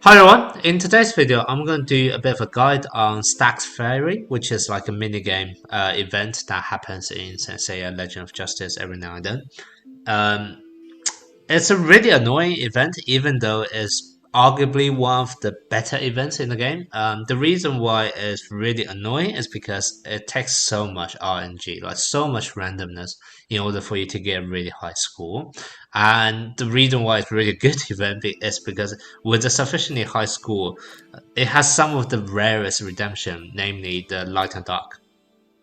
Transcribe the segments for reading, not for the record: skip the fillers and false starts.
Hi everyone, in today's video I'm going to do a bit of a guide on Styx Ferry, which is like a minigame event that happens in Seiya Legend of Justice every now and then. Um, it's a really annoying event, even though it's arguably one of the better events in the game. The reason why it's really annoying is because it takes so much RNG, like so much randomness, in order for you to get a really high score. And the reason why it's really good event is because with a sufficiently high score, it has some of the rarest redemption, namely the light and dark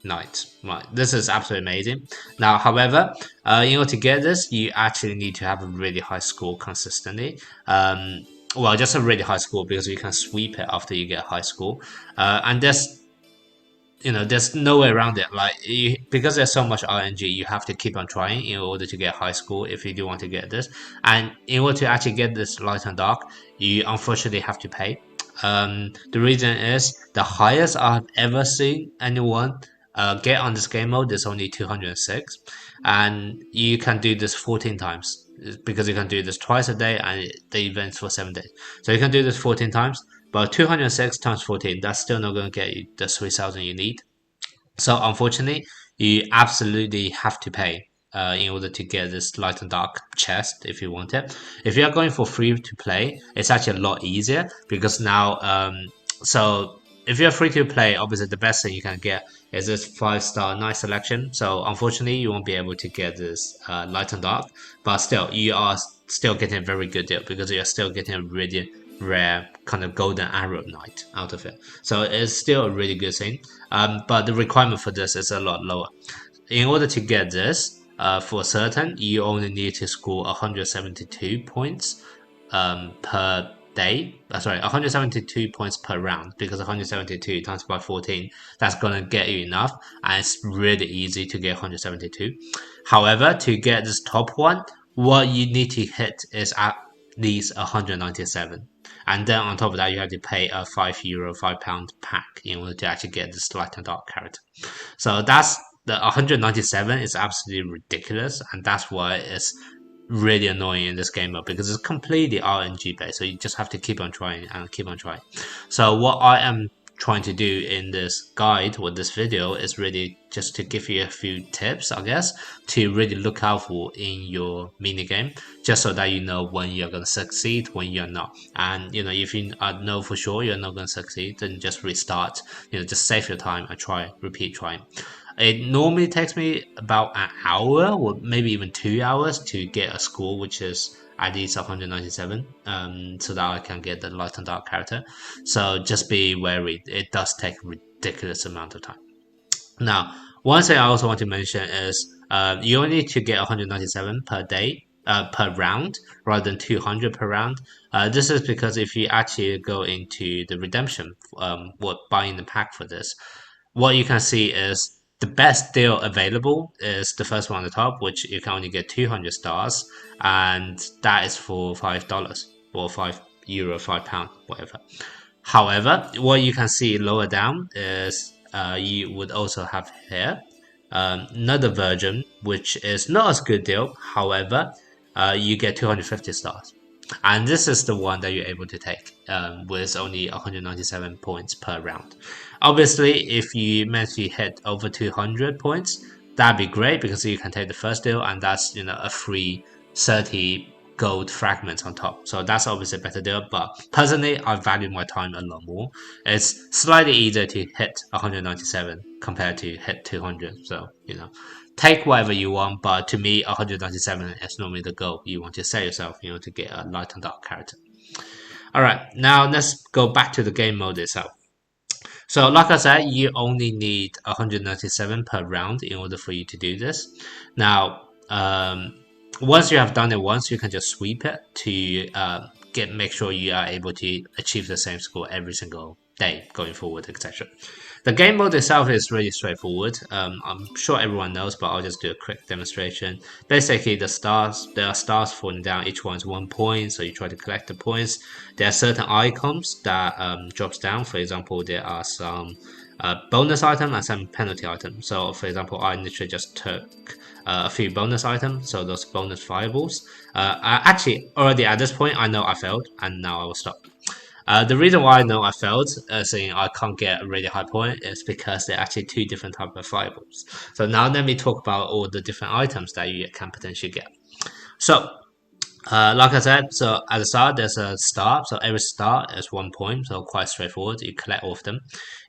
night. Right, this is absolutely amazing. Now, however, in order to get this, you actually need to have a really high score consistently. Well, just a really high score because you can sweep it after you get a high score. And there's no way around it. Because there's so much RNG, you have to keep on trying in order to get high score if you do want to get this. And in order to actually get this light and dark, you unfortunately have to pay. The reason is the highest I've ever seen anyone get on this game mode is only 206, and you can do this 14 times because you can do this twice a day, and the event's for 7 days. So you can do this 14 times, but 206 times 14, that's still not going to get you the 3,000 you need. So unfortunately, you absolutely have to pay in order to get this light and dark chest if you want it. If you are going for free to play, it's actually a lot easier because now, so if you're free to play, obviously the best thing you can get is this 5-star night selection. So unfortunately, you won't be able to get this light and dark, but still, you are still getting a very good deal because you're still getting a really rare kind of golden arrow knight out of it. So it's still a really good thing. But the requirement for this is a lot lower. In order to get this, for certain, you only need to score 172 points per day. Sorry, 172 points per round because 172 times by 14, that's gonna get you enough, and it's really easy to get 172. However, to get this top one, what you need to hit is at least 197. And then on top of that, you have to pay a €5, £5 pack in order to actually get this light and dark character. So that's the 197 is absolutely ridiculous, and that's why it's really annoying in this game mode because it's completely RNG based. So you just have to keep on trying and keep on trying. So what I am trying to do in this guide with this video is really just to give you a few tips, I guess, to really look out for in your mini game, just so that you know when you're going to succeed, when you're not. And if you know for sure you're not going to succeed, then just restart. Just save your time and try, repeat trying. It normally takes me about an hour or maybe even 2 hours to get a score which is at least 197, so that I can get the light and dark character. So just be wary, it does take a ridiculous amount of time. Now, one thing I also want to mention is you only need to get 197 per day, per round, rather than 200 per round. This is because if you actually go into the redemption, buying the pack for this, what you can see is the best deal available is the first one on the top, which you can only get 200 stars, and that is for $5 or €5, £5, whatever. However, what you can see lower down is you would also have here another version, which is not as good deal. However, you get 250 stars. And this is the one that you're able to take with only 197 points per round. Obviously, if you manage to hit over 200 points, that'd be great because you can take the first deal, and that's a free 30 gold fragments on top. So that's obviously a better deal. But personally, I value my time a lot more. It's slightly easier to hit 197 compared to hit 200. So take whatever you want, but to me, 197 is normally the goal you want to set yourself, to get a light and dark character. Alright, now let's go back to the game mode itself. So like I said, you only need 197 per round in order for you to do this. Now, once you have done it once, you can just sweep it to make sure you are able to achieve the same score every single day going forward, etc. The game mode itself is really straightforward. I'm sure everyone knows, but I'll just do a quick demonstration. Basically, there are stars falling down. Each one is 1 point, so you try to collect the points. There are certain icons that drops down. For example, there are some bonus items and some penalty items. So, for example, I literally just took a few bonus items, so those bonus fireballs. Actually, already at this point, I know I failed, and now I will stop. The reason why I know I failed, saying I can't get a really high point, is because they're actually two different type of fireballs. So now let me talk about all the different items that you can potentially get. So like I said, so at the start there's a star, so every star is 1 point, so quite straightforward. You collect all of them.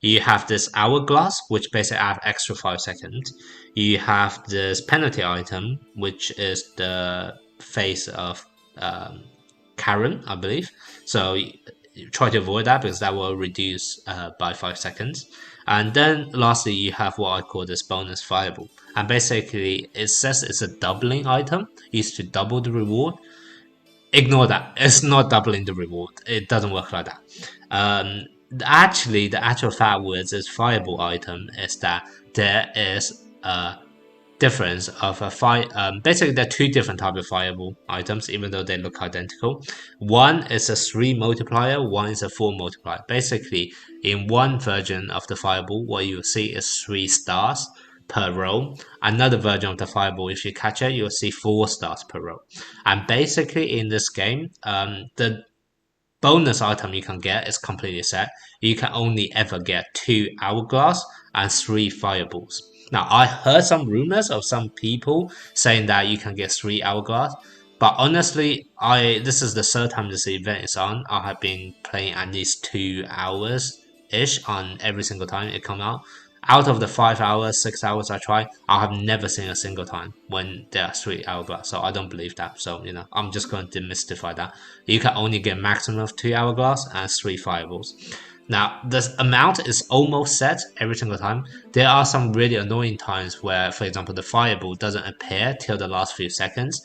You have this hourglass, which basically add extra 5 seconds. You have this penalty item, which is the face of Karen, I believe. So you try to avoid that because that will reduce by 5 seconds. And then lastly, you have what I call this bonus fireball. And basically, it says it's a doubling item, used to double the reward. Ignore that. It's not doubling the reward. It doesn't work like that. Actually, the actual fact with this fireball item is that there is a difference of a fire. Basically, there are two different type of fireball items, even though they look identical. One is a 3 multiplier, one is a 4 multiplier. Basically, in one version of the fireball, what you see is 3 stars per row. Another version of the fireball, if you catch it, you'll see 4 stars per row. And basically, in this game, the bonus item you can get is completely set. You can only ever get 2 hourglass and 3 fireballs. Now, I heard some rumors of some people saying that you can get 3 hourglass, but honestly, this is the third time this event is on. I have been playing at least 2 hours ish on every single time it come out. Out of the 5 hours, 6 hours I try, I have never seen a single time when there are 3 hourglass. So I don't believe that. So I'm just going to demystify that. You can only get maximum of 2 hourglass and 3 fireballs. Now, the amount is almost set every single time. There are some really annoying times where, for example, the fireball doesn't appear till the last few seconds.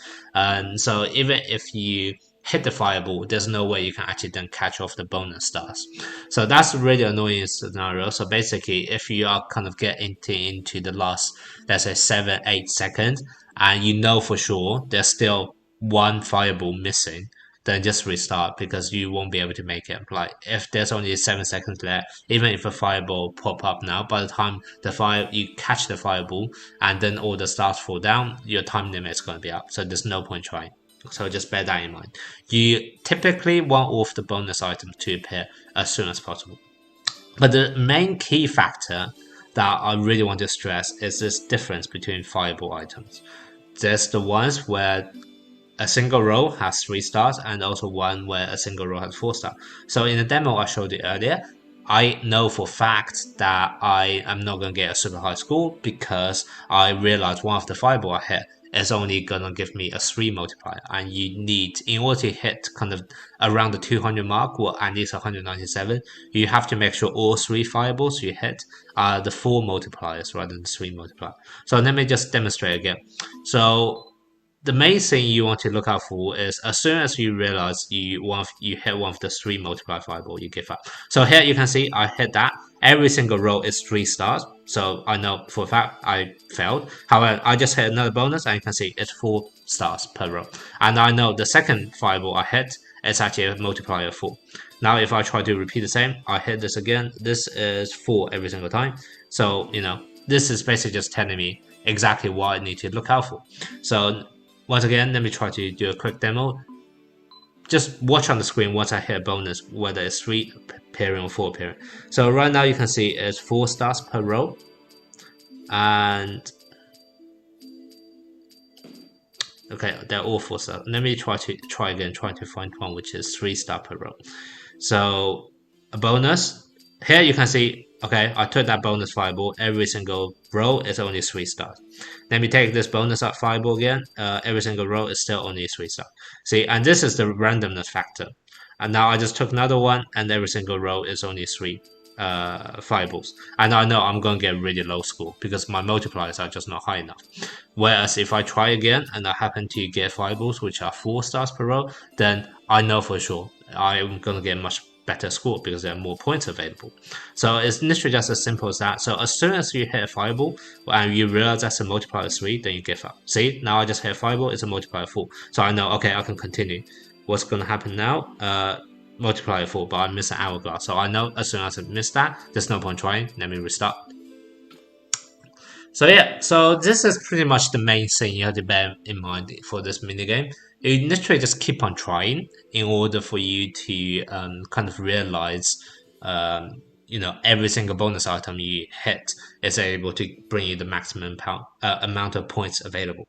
So even if you hit the fireball, there's no way you can actually then catch off the bonus stars. So that's a really annoying scenario. So basically, if you are kind of getting into the last, let's say 7-8 seconds, and you know for sure there's still one fireball missing, then just restart because you won't be able to make it. Like if there's only 7 seconds left, even if a fireball pop up now, by the time you catch the fireball and then all the stars fall down, your time limit is going to be up. So there's no point trying. So just bear that in mind. You typically want all of the bonus items to appear as soon as possible. But the main key factor that I really want to stress is this difference between fireball items. There's the ones where a single row has 3 stars and also one where a single row has 4 stars. So in the demo I showed you earlier, I know for fact that I am not going to get a super high score because I realized one of the fireball I hit is only gonna give me a 3 multiplier, and you need, in order to hit kind of around the 200 mark or at least 197, you have to make sure all 3 fireballs you hit are the 4 multipliers rather than 3 multipliers. So let me just demonstrate again. So the main thing you want to look out for is as soon as you realize you hit one of the 3 multiplier fireball, you give up. So here you can see I hit that. Every single row is 3 stars, so I know for a fact I failed. However, I just hit another bonus and you can see it's 4 stars per row. And I know the second fireball I hit is actually a multiplier of 4. Now if I try to repeat the same, I hit this again. This is 4 every single time. So, this is basically just telling me exactly what I need to look out for. So once again, let me try to do a quick demo. Just watch on the screen once I hit a bonus, whether it's 3 appearing or 4 appearing. So right now you can see it's 4 stars per row. And okay, they're all 4 stars. Let me try again, trying to find one which is 3 stars per row. So a bonus. Here you can see, okay, I took that bonus fireball. Every single row is only 3 stars. Let me take this bonus up fireball again. Every single row is still only 3 stars. See, and this is the randomness factor. And now I just took another one, and every single row is only 3 fireballs. And I know I'm going to get a really low score because my multipliers are just not high enough. Whereas if I try again and I happen to get fireballs which are 4 stars per row, then I know for sure I'm going to get much better score because there are more points available. So it's literally just as simple as that. So as soon as you hit a fireball and you realize that's a multiplier of 3, then you give up. See, now I just hit a fireball, it's a multiplier of 4. So I know, okay, I can continue. What's going to happen now? Multiplier 4, but I missed an hourglass. So I know as soon as I miss that, there's no point trying. Let me restart. So yeah, so this is pretty much the main thing you have to bear in mind for this minigame. You literally just keep on trying in order for you to kind of realize, every single bonus item you hit is able to bring you the maximum amount of points available.